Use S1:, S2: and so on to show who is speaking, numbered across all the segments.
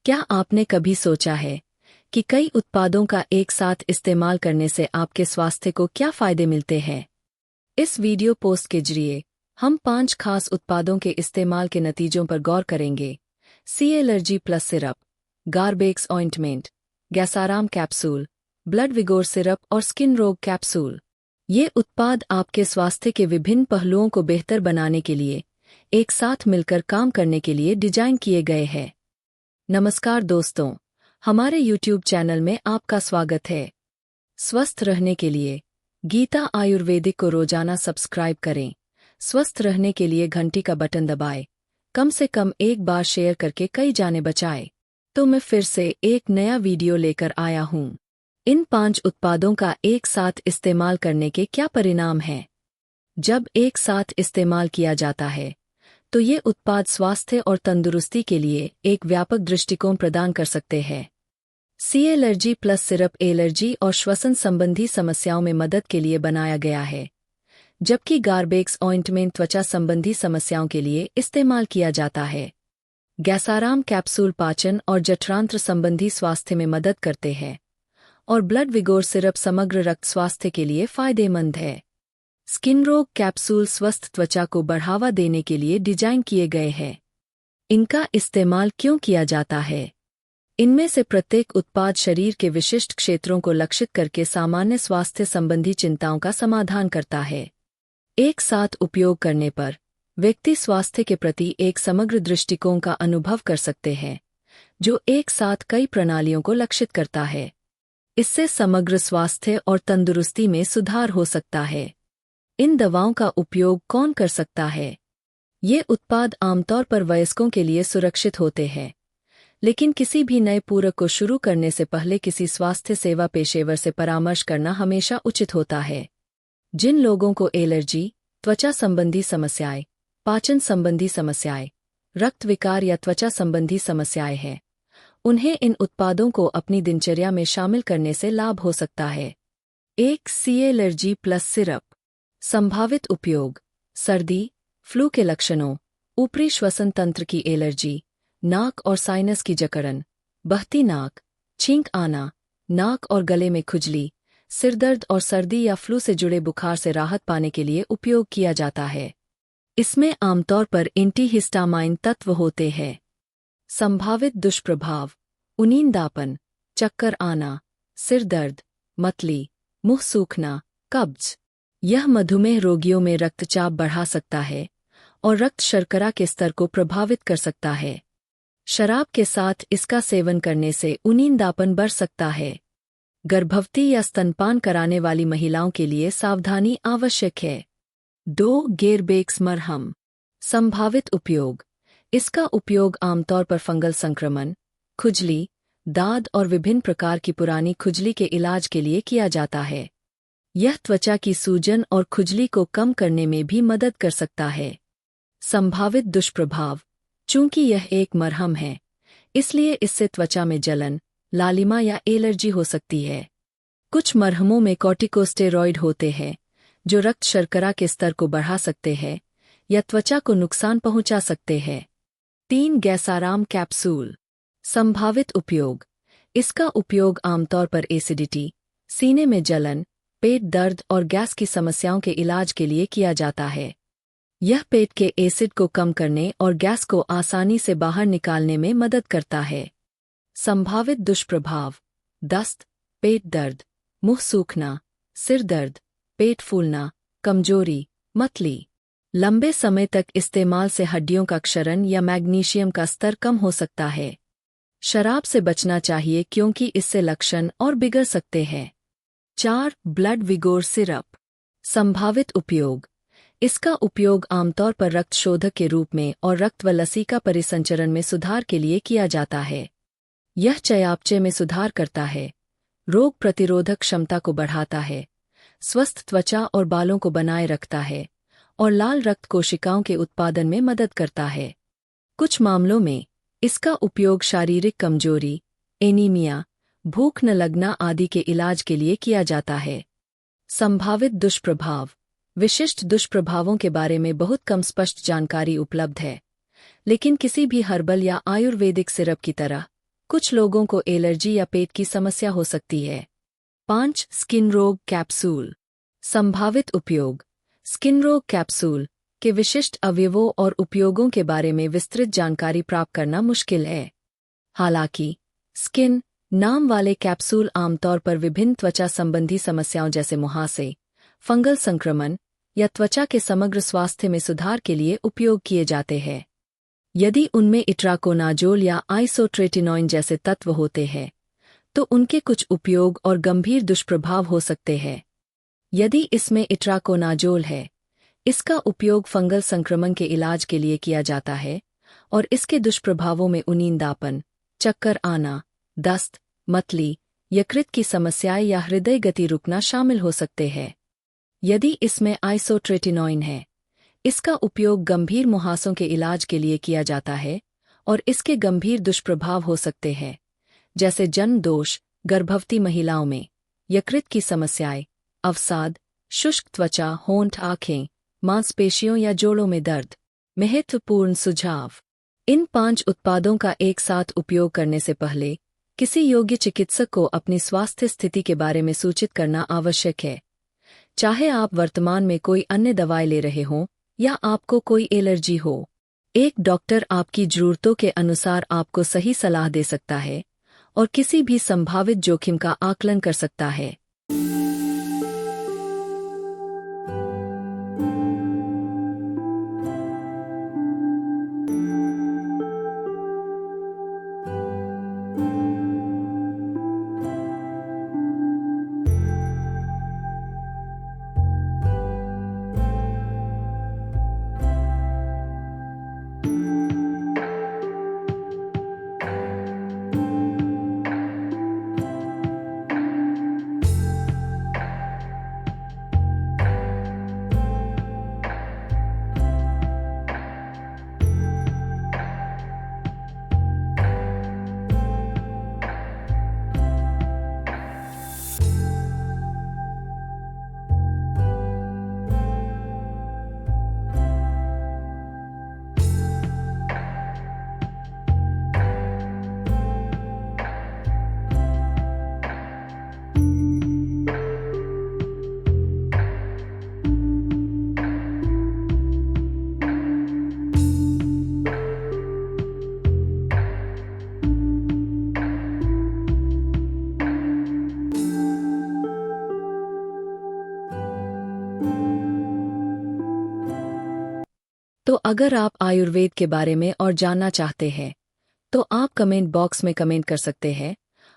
S1: क्या आपने कभी सोचा है कि कई उत्पादों का एक साथ इस्तेमाल करने से आपके स्वास्थ्य को क्या फायदे मिलते हैं? इस वीडियो पोस्ट के जरिए हम 5 खास उत्पादों के इस्तेमाल के नतीजों पर गौर करेंगे। C allergy plus syrup, Garbex ointment, Gasaram capsule, blood vigour syrup और स्किन रोग कैप्सूल। ये उत्पाद आपके स्वास्थ्य के विभिन्न पहलुओं को बेहतर बनाने के लिए एक साथ मिलकर काम करने के लिए डिजाइन किए गए हैं। नमस्कार दोस्तों, हमारे YouTube चैनल में आपका स्वागत है। स्वस्थ रहने के लिए गीता आयुर्वेदिक को रोजाना सब्सक्राइब करें। स्वस्थ रहने के लिए घंटी का बटन दबाएं। कम से कम एक बार शेयर करके कई जाने बचाएं। तो मैं फिर से एक नया वीडियो लेकर आया हूं। इन 5 उत्पादों का एक साथ इस्तेमाल करने के क्या परिणाम हैं? जब एक साथ इस्तेमाल किया जाता है तो ये उत्पाद स्वास्थ्य और तंदुरुस्ती के लिए एक व्यापक दृष्टिकोण प्रदान कर सकते हैं। सी एलर्जी प्लस सिरप एलर्जी और श्वसन संबंधी समस्याओं में मदद के लिए बनाया गया है, जबकि गार्बेक्स ऑइंटमेंट त्वचा संबंधी समस्याओं के लिए इस्तेमाल किया जाता है। गैसाराम कैप्सूल पाचन और जठरांत्र संबंधी स्वास्थ्य में मदद करते हैं, और ब्लड विगोर सिरप समग्र रक्त स्वास्थ्य के लिए फायदेमंद है। स्किन रोग कैप्सूल स्वस्थ त्वचा को बढ़ावा देने के लिए डिजाइन किए गए हैं। इनका इस्तेमाल क्यों किया जाता है? इनमें से प्रत्येक उत्पाद शरीर के विशिष्ट क्षेत्रों को लक्षित करके सामान्य स्वास्थ्य संबंधी चिंताओं का समाधान करता है। एक साथ उपयोग करने पर व्यक्ति स्वास्थ्य के प्रति एक समग्र दृष्टिकोण का अनुभव कर सकते हैं, जो एक साथ कई प्रणालियों को लक्षित करता है। इससे समग्र स्वास्थ्य और तंदुरुस्ती में सुधार हो सकता है। इन दवाओं का उपयोग कौन कर सकता है? ये उत्पाद आमतौर पर वयस्कों के लिए सुरक्षित होते हैं, लेकिन किसी भी नए पूरक को शुरू करने से पहले किसी स्वास्थ्य सेवा पेशेवर से परामर्श करना हमेशा उचित होता है। जिन लोगों को एलर्जी, त्वचा संबंधी समस्याएं, पाचन संबंधी समस्याएं, रक्त विकार या त्वचा संबंधी समस्याएं हैं, उन्हें इन उत्पादों को अपनी दिनचर्या में शामिल करने से लाभ हो सकता है। एक सी एलर्जी प्लस सिरप। संभावित उपयोग: सर्दी, फ्लू के लक्षणों, ऊपरी श्वसन तंत्र की एलर्जी, नाक और साइनस की जकड़न, बहती नाक, छींक आना, नाक और गले में खुजली, सिरदर्द और सर्दी या फ्लू से जुड़े बुखार से राहत पाने के लिए उपयोग किया जाता है। इसमें आमतौर पर एंटीहिस्टामाइन तत्व होते हैं। संभावित दुष्प्रभाव: नींदापन, चक्कर आना, सिर दर्द, मतली, मुंह सूखना, कब्ज। यह मधुमेह रोगियों में रक्तचाप बढ़ा सकता है और रक्त शर्करा के स्तर को प्रभावित कर सकता है। शराब के साथ इसका सेवन करने से नींदापन बढ़ सकता है। गर्भवती या स्तनपान कराने वाली महिलाओं के लिए सावधानी आवश्यक है। 2 गेरबेक्स मरहम। संभावित उपयोग: इसका उपयोग आमतौर पर फंगल संक्रमण, खुजली, दाद और विभिन्न प्रकार की पुरानी खुजली के इलाज के लिए किया जाता है। यह त्वचा की सूजन और खुजली को कम करने में भी मदद कर सकता है। संभावित दुष्प्रभाव: चूंकि यह एक मरहम है, इसलिए इससे त्वचा में जलन, लालिमा या एलर्जी हो सकती है। कुछ मरहमों में कॉर्टिकोस्टेरॉइड होते हैं, जो रक्त शर्करा के स्तर को बढ़ा सकते हैं या त्वचा को नुकसान पहुंचा सकते हैं। 3 गैसाराम कैप्सूल। संभावित उपयोग: इसका उपयोग आमतौर पर एसिडिटी, सीने में जलन, पेट दर्द और गैस की समस्याओं के इलाज के लिए किया जाता है। यह पेट के एसिड को कम करने और गैस को आसानी से बाहर निकालने में मदद करता है। संभावित दुष्प्रभाव: दस्त, पेट दर्द, मुंह सूखना, सिर दर्द, पेट फूलना, कमजोरी, मतली। लंबे समय तक इस्तेमाल से हड्डियों का क्षरण या मैग्नीशियम का स्तर कम हो सकता है। शराब से बचना चाहिए क्योंकि इससे लक्षण और बिगड़ सकते हैं। 4 ब्लड विगोर सिरप। संभावित उपयोग: इसका उपयोग आमतौर पर रक्त शोधक के रूप में और रक्त व लसीका परिसंचरण में सुधार के लिए किया जाता है। यह चयापचय में सुधार करता है, रोग प्रतिरोधक क्षमता को बढ़ाता है, स्वस्थ त्वचा और बालों को बनाए रखता है और लाल रक्त कोशिकाओं के उत्पादन में मदद करता है। कुछ मामलों में इसका उपयोग शारीरिक कमजोरी, एनीमिया, भूख न लगना आदि के इलाज के लिए किया जाता है। संभावित दुष्प्रभाव: विशिष्ट दुष्प्रभावों के बारे में बहुत कम स्पष्ट जानकारी उपलब्ध है, लेकिन किसी भी हर्बल या आयुर्वेदिक सिरप की तरह कुछ लोगों को एलर्जी या पेट की समस्या हो सकती है। 5. स्किन रोग कैप्सूल। संभावित उपयोग। स्किन रोग कैप्सूल के विशिष्ट अवयवों और उपयोगों के बारे में विस्तृत जानकारी प्राप्त करना मुश्किल है। हालांकि स्किन नाम वाले कैप्सूल आमतौर पर विभिन्न त्वचा संबंधी समस्याओं जैसे मुहासे, फंगल संक्रमण या त्वचा के समग्र स्वास्थ्य में सुधार के लिए उपयोग किए जाते हैं। यदि उनमें इट्राकोनाजोल या आइसोट्रेटिनोइन जैसे तत्व होते हैं, तो उनके कुछ उपयोग और गंभीर दुष्प्रभाव हो सकते हैं। यदि इसमें इट्राकोनाजोल है, इसका उपयोग फंगल संक्रमण के इलाज के लिए किया जाता है और इसके दुष्प्रभावों में नींदापन, चक्कर आना, दस्त, मतली, यकृत की समस्याएं या हृदय गति रुकना शामिल हो सकते हैं। यदि इसमें आइसोट्रेटिनोइन है, इसका उपयोग गंभीर मुहासों के इलाज के लिए किया जाता है और इसके गंभीर दुष्प्रभाव हो सकते हैं, जैसे जन्म दोष, गर्भवती महिलाओं में, यकृत की समस्याएं, अवसाद, शुष्क त्वचा, होंठ, आंखें, मांसपेशियों या जोड़ों में दर्द। महत्वपूर्ण सुझाव। इन 5 उत्पादों का एक साथ उपयोग करने से पहले किसी योग्य चिकित्सक को अपनी स्वास्थ्य स्थिति के बारे में सूचित करना आवश्यक है। चाहे आप वर्तमान में कोई अन्य दवाई ले रहे हों या आपको कोई एलर्जी हो, एक डॉक्टर आपकी जरूरतों के अनुसार आपको सही सलाह दे सकता है और किसी भी संभावित जोखिम का आकलन कर सकता है। तो अगर आप आयुर्वेद के बारे में और जानना चाहते हैं, तो आप कमेंट बॉक्स में कमेंट कर सकते हैं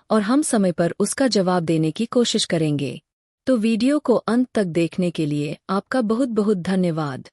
S1: और हम समय पर उसका जवाब देने की कोशिश करेंगे। तो वीडियो को अंत तक देखने के लिए आपका बहुत बहुत धन्यवाद।